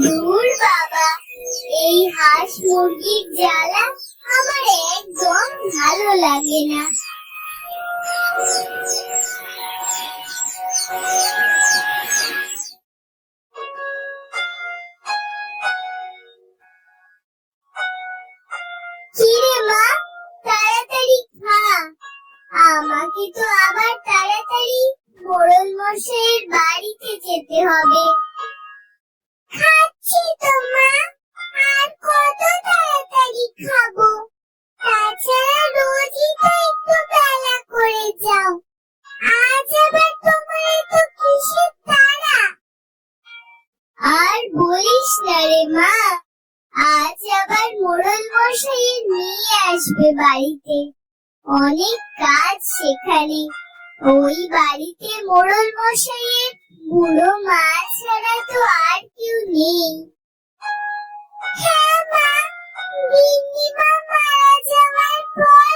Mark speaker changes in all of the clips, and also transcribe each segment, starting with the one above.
Speaker 1: দূর বাবা, এই হাঁস মুরগির জ্বালা আমার একদম ভালো লাগে না। কিরে মা, তাড়াতাড়ি খা, আমাকে তো আবার তাড়াতাড়ি মোড়ল মশাইয়ের বাড়িতে যেতে হবে। খাচ্ছি তো মা, আর কত তাড়াতাড়ি খাবো? তাছাড়া রোজই তো একটু বেলা করে যাও, আজ আবার তোমার এত কিসের তাড়া? আর বলিস না রে মা, আজ আবার মোড়ল মশাইয়ের মেয়ে আসবে বাড়িতে, অনেক কাজ সেখানে। ওই বাড়িতে মোড়ল মশাইয়ের বুড়ো মা ছাড়া তো আর কেউ নেই। হ্যাঁ মা, গিন্নি মা মারা যাওয়ার পর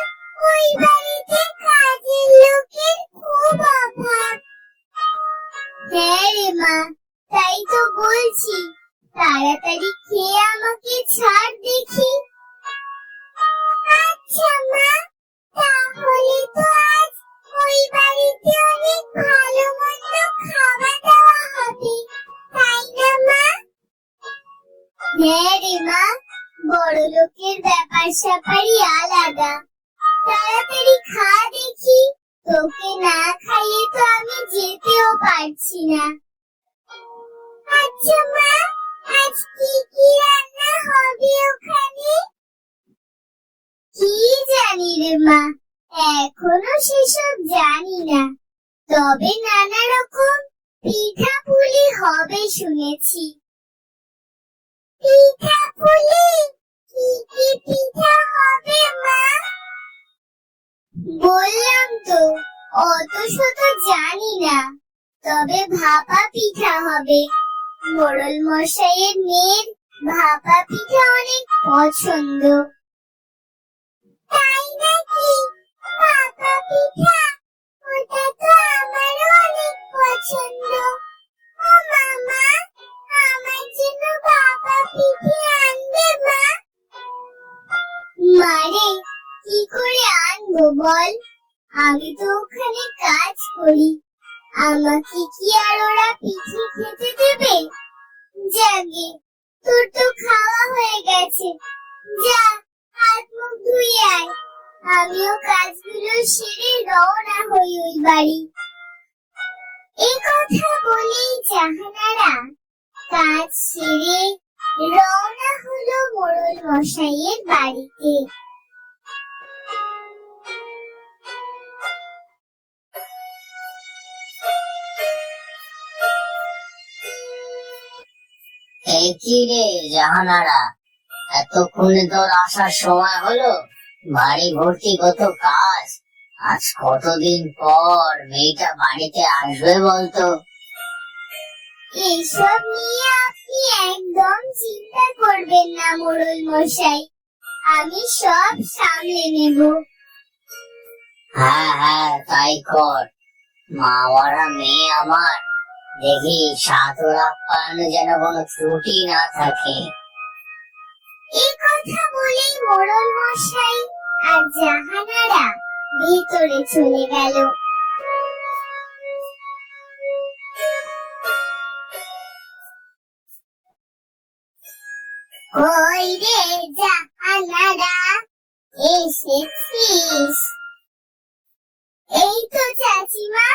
Speaker 1: ওই বাড়িতে কাজের লোকের খুব অভাব। হ্যাঁ রে মা, তাই তো বলছি, তাড়াতাড়ি খেয়ে আমাকে ছাড় দেখি। আচ্ছা মা, তাহলে তো আজ ওই বাড়িতে অনেক ভালো মন্দ খাওয়া দাওয়া হবে, তাই না মা? হ্যাঁ রে মা, বড় লোকের ব্যাপার স্যাপারই আলাদা। তাড়াতাড়ি খা দেখি, তোকে না খাইয়ে তো আমি যেতেও পারছি না। আচ্ছা মা, আজ কি কি রান্না হবে ওখানে? কি জানি রে মা, এখনো সেসব জানি না, তবে নানা রকম পিঠা পুলি হবে শুনেছি। পিঠা পুলি? কি কি পিঠা হবে মা? বললাম তো, অত শত জানি না, তবে ভাপা পিঠা হবে। মোড়ল মশাইয়ের মেয়ের ভাপা পিঠা অনেক পছন্দ। তাই নাকি? ভাপা পিঠা, ওটা তো আমারও অনেক পছন্দ। ও মামা, আমার জন্য ভাপা পিঠে আনবে মা? মারে, কি করে আনবো বল? আমি তো ওখানে কাজ করি, আমাকে কি আর ওরা পিঠে খেতে দেবে? যাগে, তোর তো খাওয়া হয়ে গেছে, যা হাত মুখ ধুয়ে আয়, আমিও কাজগুলো সেরে রওনা হই ওই বাড়ি। এই কথা বলেই জাহানারা কাজ সেরে রওনা হলো মোড়ল মশাইয়ের বাড়িতে।
Speaker 2: এই কি রে জাহানারা, এতক্ষণে তোর আসার সময় হলো? বাড়ি ভর্তি কত কাজ, আজ কতদিন পর মেয়েটা বাড়িতে আসবে বলতো?
Speaker 1: এসব নিয়ে আপনি একদম চিন্তা করবেন না মোড়ল মশাই, আমি সব সামলে নেব।
Speaker 2: হ্যাঁ হ্যাঁ, তাই কর। মা মরা মেয়ে আমার, দেখি সাধুর আপ্যায়নে যেন কোনো ত্রুটি না থাকে।
Speaker 1: এই কথা বলেই মোড়ল মশাই আর জাহানারা ভিতরে চলে গেল। কই রে জাহানারা, এসেছিস? এই তো চাচিমা,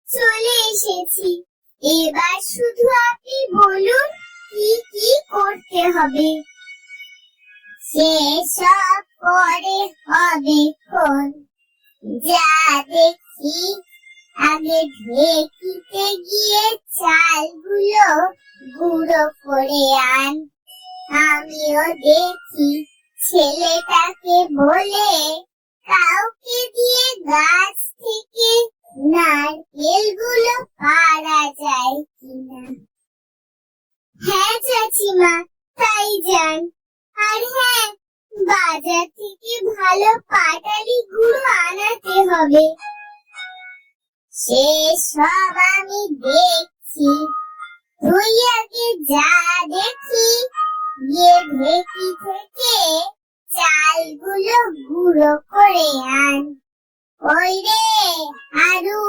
Speaker 1: চলে এসেছি। এবার শুধু আপনি বলুন কি কি করতে হবে। সেসব পরে হবে খন, যা দেখি আগে ঢেকিতে গিয়ে চালগুলো গুঁড়ো করে আন। আমিও দেখি ছেলেটাকে বলে কাউকে দিয়ে গাছ থেকে নারকেলগুলো পাড়া যায় কিনা। হ্যাঁ চাচিমা, তাই যান। আর হ্যাঁ, বাজার থেকে ভালো পাটালি গুঁড়ো আনাতে হবে। সেসব আমি দেখছি। যাচ্ছি, তুই আগে যা দেখি, গিয়ে ঢেকি থেকে চালগুলো গুঁড়ো করে আন। ওই রে হারু,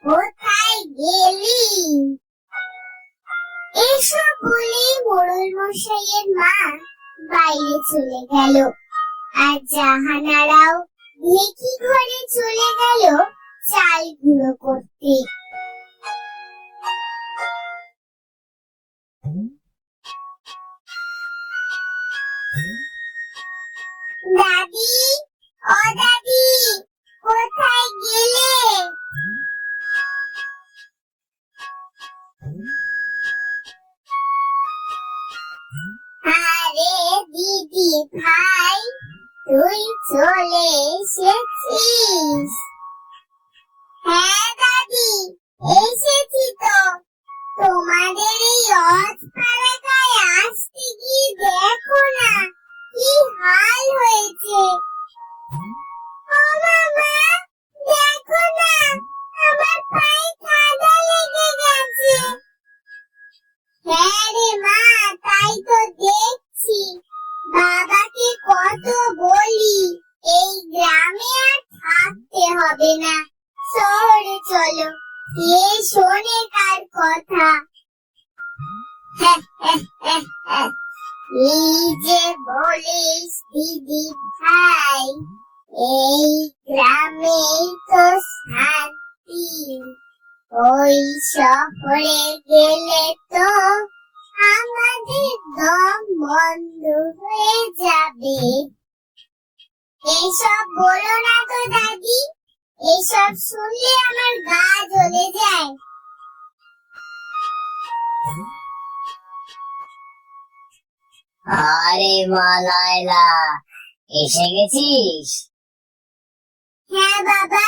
Speaker 1: কোথায় গেলি? এসব বলেই মোড়ল মশাইয়ের মা বাইরে চলে গেল, আর জাহানারাও ঢেকি ঘরে চলে গেল চাল গুঁড়ো করতে। দাদি, ও দাদি, কোথায় গেলে? আরে দিদি ভাই, তুই চলে এসেছিস? হ্যাঁ দাদি, এসেছি তো। তোমাদের এই অজপাড়াটায় আসতে গিয়ে দেখো না কি হাল হয়েছে। ও মামা, দেখো না, আমার পায়ে কাদা লেগে গেছে। হ্যাঁ রে মা, তাই তো দেখছি। বাবাকে কত বলি এই গ্রামে আর থাকতে হবে না, শহরে চলো। কে শোনে কার কথা? এই যে বলিস দিদি ভাই, এই গ্রামেই তো শান্তি। ওই শহরে গেলে তো আমাদের দম বন্ধ হয়ে যাবে। এসব বলো না তো দাদি, এসব শুনলে আমার গা জ্বলে যায়।
Speaker 2: আরে মা লায়লা, এসে গেছিস?
Speaker 1: হ্যাঁ বাবা,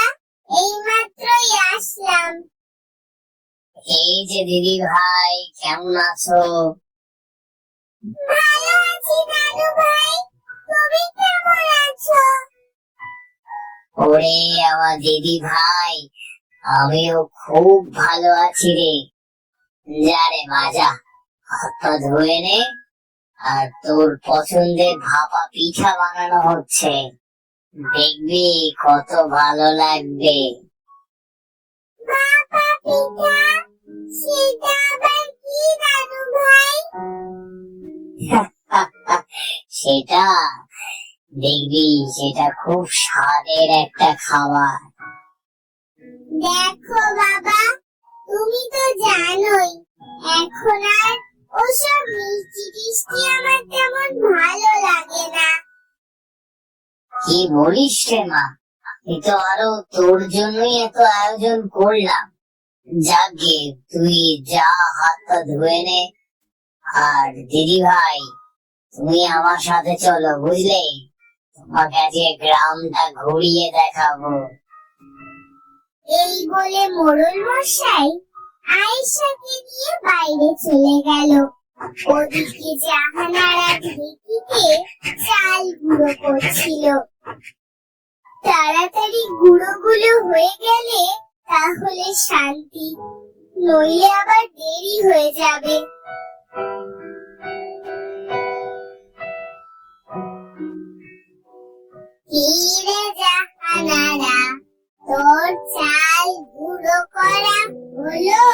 Speaker 1: এই মাত্রই আসলাম।
Speaker 2: এই যে দিদি ভাই, কেমন আছো?
Speaker 1: ভালো আছি দাদু ভাই, তুমি কেমন আছো?
Speaker 2: ওরে আমার দিদি ভাই, আমিও খুব ভালো আছি রে। যা রে মাজা, হাত পা ধুয়ে নে, আর তোর পছন্দের ভাপা পিঠা বানানো হচ্ছে, দেখবি কত ভালো লাগবে।
Speaker 1: বাবা পিঠা, সেটা আবার কি দাদু ভাই?
Speaker 2: সেটা দেখবি, সেটা খুব স্বাদের একটা খাবার।
Speaker 1: দেখো বাবা, তুমি তো জানোই এখন আর ওসব মিষ্টি টিষ্টি আমার তেমন ভালো লাগে না।
Speaker 2: কি বলিস রে মা, আমি তো আরো তোর জন্যই এত আয়োজন করলাম। যাকে তুই যা, হাত পা ধুয়ে নে। আর দিদি ভাই, তুমি আমার সাথে চলো, বুঝলে? তোমাকে আজকে গ্রামটা ঘুরিয়ে দেখাবো।
Speaker 1: এই বলে মোড়ল মশাই আয়েশাকে নিয়ে বাইরে চলে গেল। ওদিকে জাহানারা ঢেকিতে চাল গুঁড়ো করছিল। তাড়াতাড়ি গুঁড়োগুলো হয়ে গেলে তাহলে শান্তি, নইলে আবার দেরি হয়ে যাবে। কি রে জাহানারা, তোর চাল গুঁড়ো করা হলো?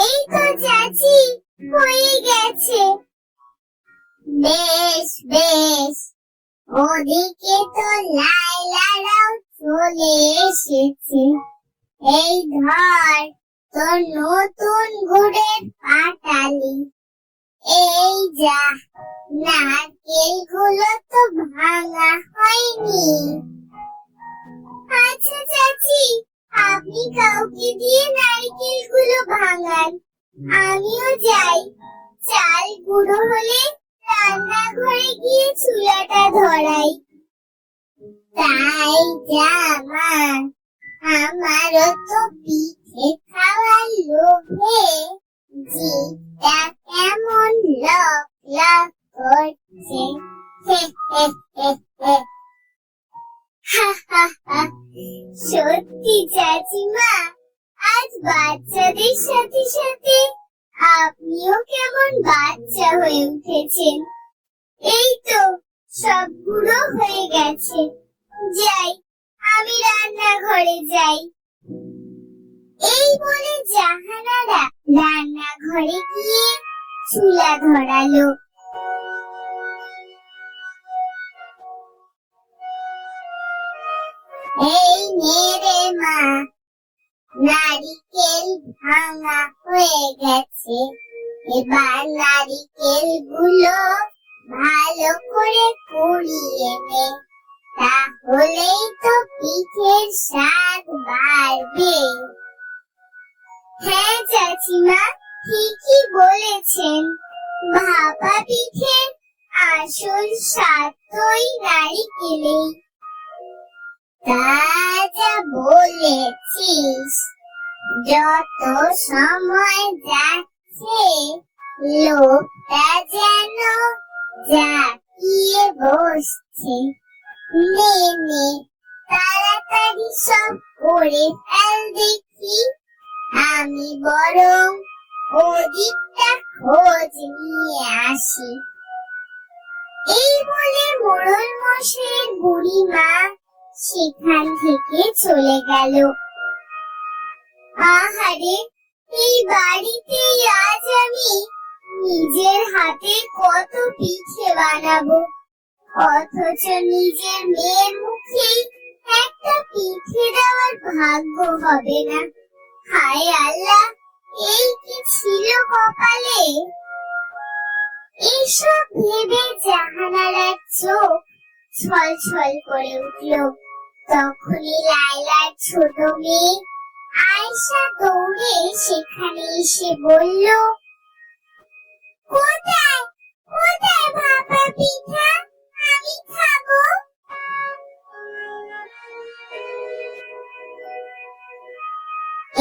Speaker 1: এই তো চাচি, হয়ে গেছে। বেশ বেশ, ওদিকে তো লায়লারাও চলে এসেছে। এই ধর তোর নতুন গুড়ের পাটালি। এই যা, নারকেল গুলো তো ভাঙা হয়নি। আচ্ছা চাচি, আপনি কাউকে দিয়ে নারকেল গুলো ভাঙান, আমিও যাই। চাল গুঁড়ো হলে রান্নাঘরে গিয়ে চুলাটা ধরাই। তাই যা মা, আমারও তো পিঠে খাওয়ার লোভে জিভটা কেমন লক লক করছে। হে হে হে হে। হা হা হা। সত্যি চাচিমা, আজ বাজারে বাচ্চাদের সাথে সাথে আপনিও কেমন বাচ্চা হয়ে উঠেছেন। এই তো সব বুড়ো হয়ে গেছে। যাই, আমি রান্নাঘরে যাই। এই বলে জাহানারা রান্নাঘরে গিয়ে চুলা ধরালো। এই মেরে মা, নারিকেল ভাঙা হয়ে গেছে। এবার নারিকেল গুলো ভালো করে কুড়িয়ে নে, তাহলেই তো পিঠের স্বাদ বাড়বে। হ্যাঁ চাচিমা, ঠিকই বলেছেন। ভাপা পিঠের আসল স্বাদ তো ওই নারিকেলেই। তা যা বলেছিস, যত সময় যাচ্ছে লোকটা যেন জাকিয়ে বসছে। নে নে, তাড়াতাড়ি সব করে ফেল দেখি, আমি বরং ওদিকটা খোঁজ নিয়ে আসি। এই বলে মোড়ল মশাইয়ের বুড়ি মা সেখান থেকে চলে গেল। আহারে, এই বাড়িতেই আজ আমি নিজের হাতে কত পিঠে বানাবো, অথচ নিজের মেয়ের মুখেই একটা পিঠে দেওয়ার ভাগ্য হবে না। হায় আল্লাহ, এই কি ছিল কপালে। এইসব ভেবে জাহানারার চোখ ছলছল করে উঠল। তখনই লায়লার ছোট মেয়ে আয়েশা দৌড়ে সেখানে এসে বলল, কোথায় কোথায় ভাপা পিঠা, আমি খাবো।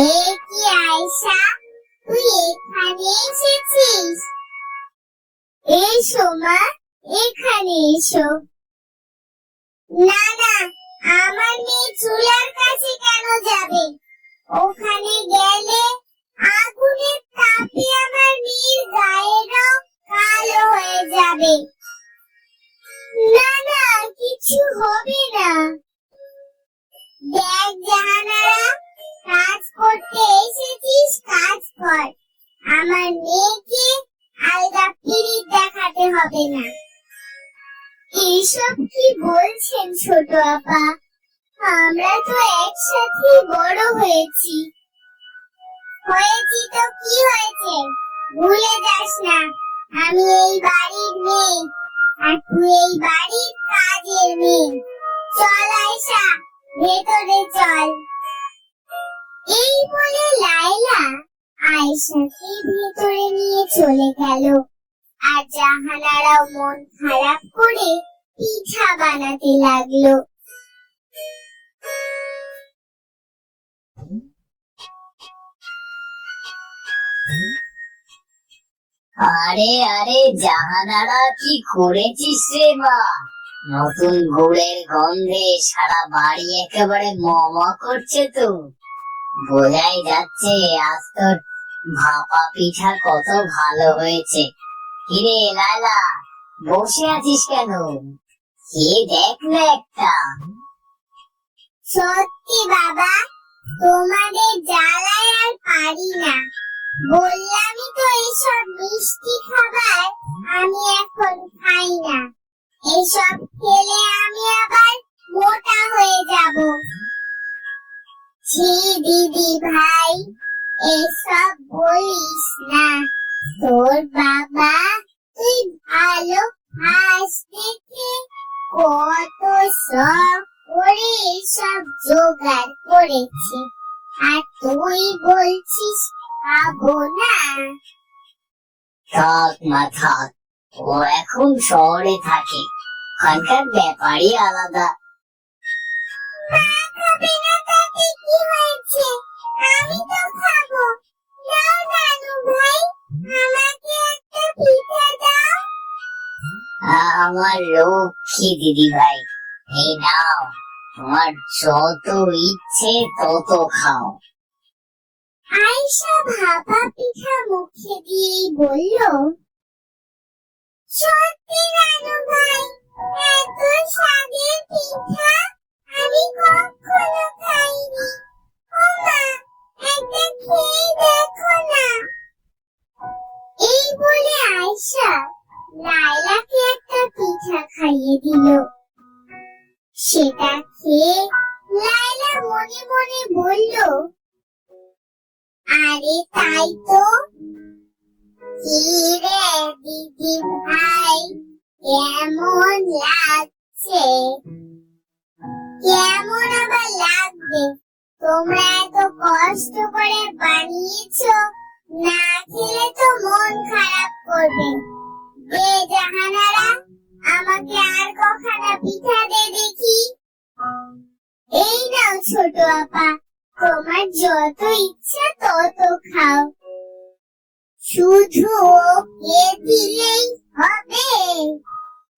Speaker 1: এ কি আয়েশা, তুই এখানে এসেছিস? এসো মা, এখানে এসো। না না, আমার মেয়ে চুলার কাছে কেন যাবে? ওখানে গেলে আগুনের তাপে আমার মেয়ের গায়ের রং কালো হয়ে যাবে। না না, কিছু হবে না। দেখ জাহানারা, কাজ করতে এসেছিস, কাজ কর। আমার মেয়েকে আলগা পিরিত দেখাতে হবে না। এইসব কি বলছেন ছোট আপা? আমরা তো একসাথে বড় হয়েছি। হয়েছি তো কি হয়েছে, ভুলে যাস না আমি এই বাড়ির মেয়ে, আর তুই এই বাড়ির কাজের মেয়ে। চল আয়েশা, ভেতরে চল। এই বলে লায়লা আয়েশাকে ভেতরে নিয়ে চলে গেল। আর জাহানারাও মন খারাপ করে পিঠা বানাতে লাগলো।
Speaker 2: আরে আরে জাহানারা, কি করেছিস রে মা? নতুন গুড়ের গন্ধে সারা বাড়ি একেবারে ম করছে তো। বোঝাই যাচ্ছে আজ তোর ভাপা পিঠা কত ভালো হয়েছে। কিরে লায়লা, বসে আছিস কেন? খেয়ে দেখ না একটা।
Speaker 1: সত্যি বাবা, তোমাদের জ্বালায় আর পারি না। বললামই তো এসব মিষ্টি খাবার আমি এখন খাই না। এসব খেলে আমি আবার মোটা হয়ে যাব। ছি দিদি ভাই, এসব বলিস না। তোর বাবা তুই ভালো খাস দেখে কত শখ করে এসব জোগাড় করেছে, আর তুই বলছিস খাবো না।
Speaker 2: থাক মা থাক, ও এখন শহরে থাকে, ওখানকার ব্যাপারই আলাদা।
Speaker 1: মা খাবে না তাতে কি হয়েছে, আমি তো খাবো। দাও নানু ভাই, আমাকে একটা পিঠা দাও।
Speaker 2: আমার লক্ষ্মী দিদি ভাই, এই নাও, তোমার যত ইচ্ছে তত খাও।
Speaker 1: আয়েশা ভাপা পিঠা মুখে দিয়েই বলল, সত্যি রানু ভাই, এত স্বাদের পিঠা আমি কখনো খাইনি। ও মা, একটা খেয়ে দেখো না। এই বলে আয়েশা লায়লাকে একটা পিঠা খাইয়ে দিল। সেটা খেয়ে লায়লা মনে মনে বলল, আরে তাই তো। কি রে দিদি ভাই, কেমন লাগছে? কেমন আবার লাগবে? তোমরা এত কষ্ট করে বানিয়েছো, না খেলে তো মন খারাপ করবে। দে জাহানারা, আমাকে আর কখানা পিঠা দে দেখি। এই নাও ছোট আপা, তোমার যত ইচ্ছা তত খাও। শুধু ওকে দিলেই হবে?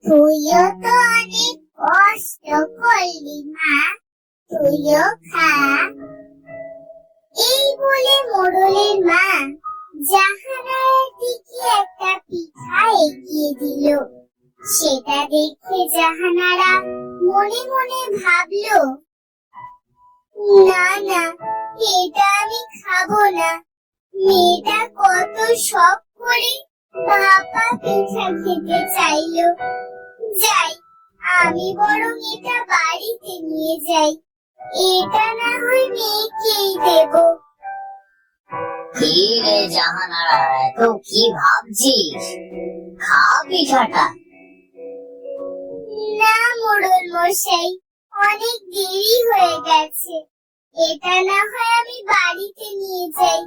Speaker 1: তুইও তো অনেক কষ্ট করলি মা, তুইও খা। এই বলে মোড়লের মা জাহানারার দিকে একটা পিঠা এগিয়ে দিল। সেটা দেখে জাহানারা মনে মনে ভাবলো, না না, এটা আমি খাবো না। মেয়েটা কত শখ করে ভাপা পিঠা খেতে চাইলো। যাই, আমি বরং এটা বাড়িতে নিয়ে যাই। এটা না হয় মেয়েকেই দেব।
Speaker 2: কি রে জাহানারা, এত কি ভাবছিস? খা পিঠাটা।
Speaker 1: না মোড়ল মশাই, অনেক দেরি হয়ে গেছে। এটা না হয় আমি বাড়িতে নিয়ে যাই,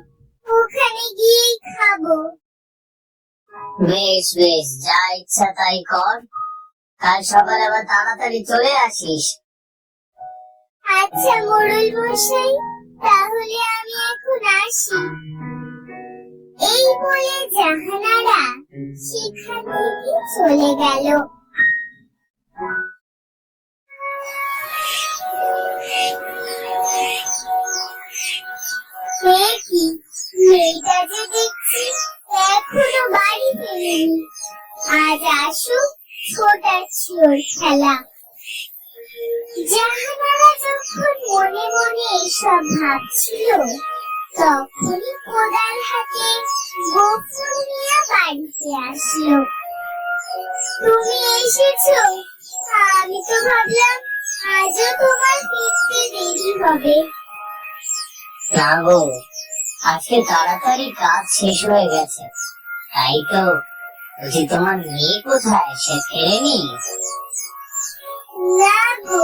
Speaker 1: ওখানে গিয়েই খাবো।
Speaker 2: বেশ বেশ, যা ইচ্ছা তাই কর। কাল সকালে আবার তাড়াতাড়ি চলে আসিস।
Speaker 1: আচ্ছা মোড়ল মশাই, তাহলে আমি এখন আসি। এই বলে জাহানারা সেখান থেকে চলে গেল। কি মেয়েটা যে দেখছি এখনো বাড়ি ফেরেনি। আজ আসুক ছোটাছুটির খেলা। জাহানারা যখন মনে মনে এসব ভাবছিল, তখনই কোদাল হাতে গফুর মিয়া বাড়িতে আসলো। তুমি এসেছো? আমি তো ভাবলাম আজও তোমার ফিরতে দেরি হবে।
Speaker 2: না গো, আজকে তাড়াতাড়ি কাজ শেষ হয়ে গেছে। তাই তো বলছি, তোমার মেয়ে কোথায়? সে ফেরেনি?
Speaker 1: না গো,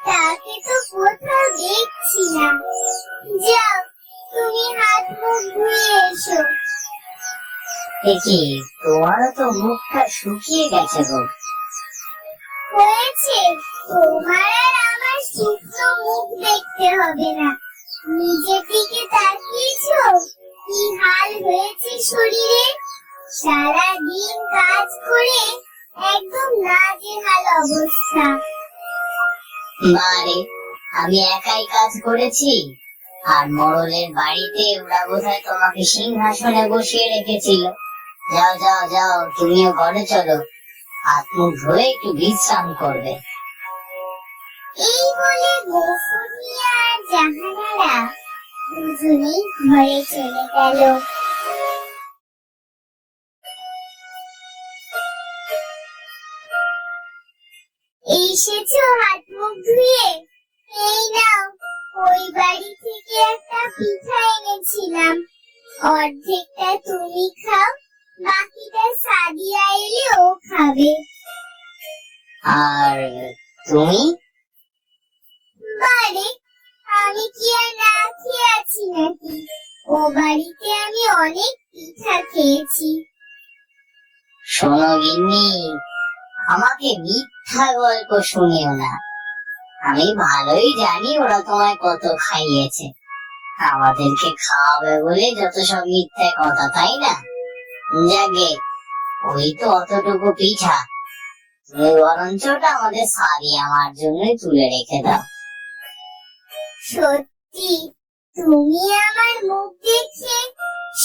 Speaker 1: তাকে তো কোথাও দেখছি না। যাও, তুমি হাত মুখ ধুয়ে এসো।
Speaker 2: দেখি, তোমারও তো মুখটা শুকিয়ে গেছে গো।
Speaker 1: হয়েছে, তোমার আর আমার শুকনো মুখ দেখতে হবে না। নিজের দিকে তাকিয়েছো? কি হাল হয়েছে শরীরে। সারা দিন কাজ করে একদম নাজেহাল অবস্থা।
Speaker 2: মারে, আমি একাই কাজ করেছি? আর মোড়লের বাড়িতে ওরা বোধহয় তোমাকে সিংহাসনে বসিয়ে রেখেছিল। যাও যাও যাও, তুমিও ঘরে চলো, হাত মুখ ধুয়ে একটু বিশ্রাম করবে।
Speaker 1: এই বলে গফুর মিয়া আর জাহানারা দুজনেই ঘরে চলে গেল। এসেছো হাত মুখ ধুয়ে? এই নাও, ওই বাড়ি থেকে একটা পিঠা এনেছিলাম। অর্ধেকটা তুমি খাও, বাকিটা সাদিয়া এলে ও খাবে।
Speaker 2: আর তুমি?
Speaker 1: বারে, আমি কি আর না খেয়ে আছি নাকি? ও বাড়িতে আমি অনেক পিঠা খেয়েছি।
Speaker 2: শোনো গিন্নি, আমাকে মিথ্যা গল্প শুনিও না। আমি ভালোই জানি ওরা তোমায় কত খাইয়েছে। আমাদেরকে খাওয়াবে বলে যত সব মিথ্যে কথা, তাই না? যাকে ওই তো অতটুকু পিঠা, তুমি বরঞ্চ ওটা আমাদের সাদি আমার জন্য তুলে রেখে দাও।
Speaker 1: সত্যি তুমি আমার মুখ দেখে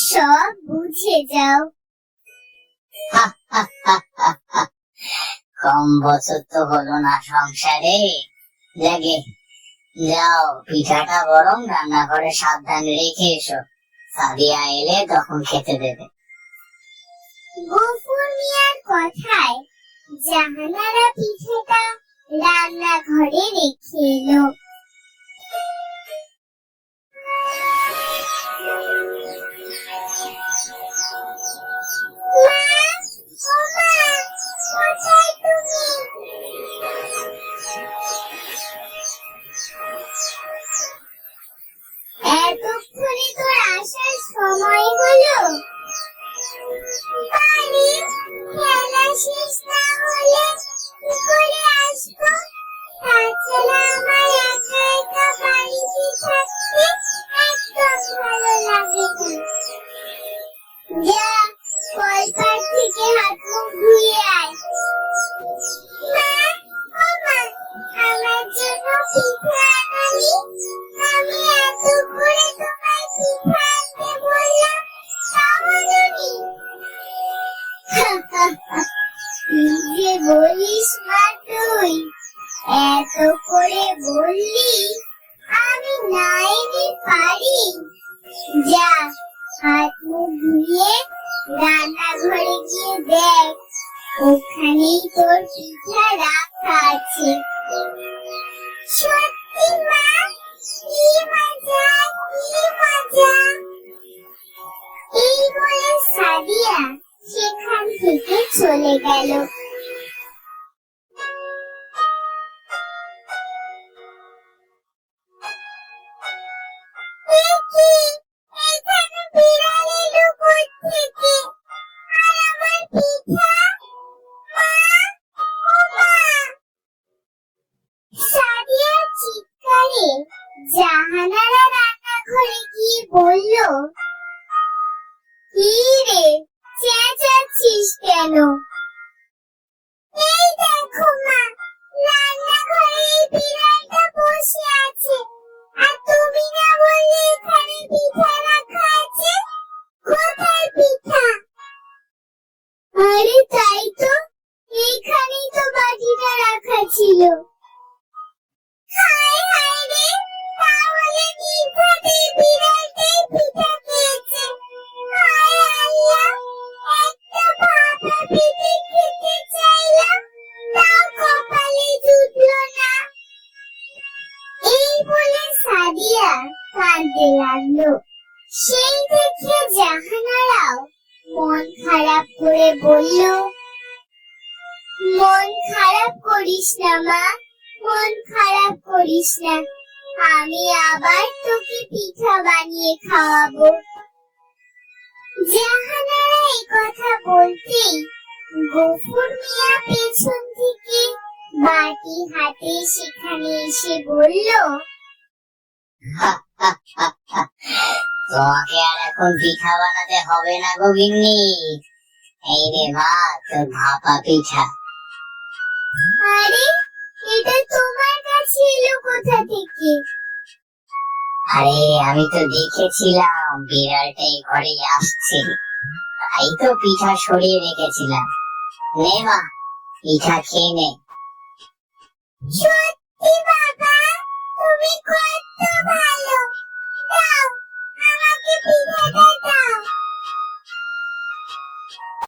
Speaker 1: সব বুঝে যাও।
Speaker 2: কম বছর তো হলো না সংসারে, জাগে যাও পিঠাটা বরং রান্নাঘরে সাবধানে রেখে এসো, সাদিয়া এলে তখন খেতে দেবে।
Speaker 1: গফুর মিয়ার কথায় জাহানারা পিঠাটা রান্নাঘরে রেখে এলো। মা, ও মা, কোথায় তুমি? এতক্ষণে তোর আসার সময় হলো? বাড়ি খেলা শেষ না হলে কি করে আসবো? তাছাড়া আমার একা একা বাড়িতে থাকতে একদম ভালো লাগে না। যা, কলপার থেকে হাত মুখ ধুয়ে আয়। মা, ও মা, আমার জন্য পিঠা আনোনি? আমি এত করে তোমায় পিঠা আনতে বললাম, তাও আনোনি। কি যে বলিস মা তুই, এত করে বললি আমি না এনে পারি? যা, হাত মুখ ধুয়ে রান্নাঘরে গিয়ে দেখ, ওখানেই তোর পিঠা রাখা আছে। সত্যি মা, কি মজা, কি মজা। এই বলে সাদিয়া সেখান থেকে চলে গেল। এখানে বিড়াল এলো কোত্থেকে? আর আমার পিঠা? মা, ও মা। সাদিয়ার চিৎকারে জাহানারা রান্নাঘরে গিয়ে বলল, কি রে, চেঁচাচ্ছিস কেন? এই দেখো মা, রান্নাঘরে এই বিড়ালটা বসে আছে, আর তুমি না বললে এখানে পিঠা রাখা আছে? কোথায় পিঠা? আরে তাই তো, এইখানেই তো বাটিটা রাখা ছিল। হায় হায় রে, তাহলে নির্ঘাতেই বিড়ালটাই পিঠা খেয়েছে। হায় আল্লাহ, একটা ভাপা পিঠে খেতে চাইলাম, তাও কপালে জুটলো না। এই বলে সাদিয়া কাঁদতে লাগলো। সেই দেখে জাহানারাও মন খারাপ করে বলল, মন খারাপ করিস না মা, মন খারাপ করিস না, আমি আবার তোকে পিঠা বানিয়ে খাওয়াবো। জাহানারা এই কথা বলতেই গফুর মিয়া পেছন থেকে বাটি হাতে সেখানে এসে বলল,
Speaker 2: তোমাকে আর এখন পিঠা বানাতে হবে না গো গিন্নি, এই রে মা তোর ভাপা পিঠা।
Speaker 1: আরে, এটা তোমার কাছে এলো কোথা থেকে?
Speaker 2: আরে আমি তো দেখেছিলাম বিড়ালটা এই ঘরে আসছে, তাই তো পিঠা সরিয়ে রেখেছিলাম। নে মা, পিঠা খেয়ে নে।
Speaker 1: সত্যি বাবা, তুমি কত ভালো। দাও, আমাকে পিঠাটা দাও।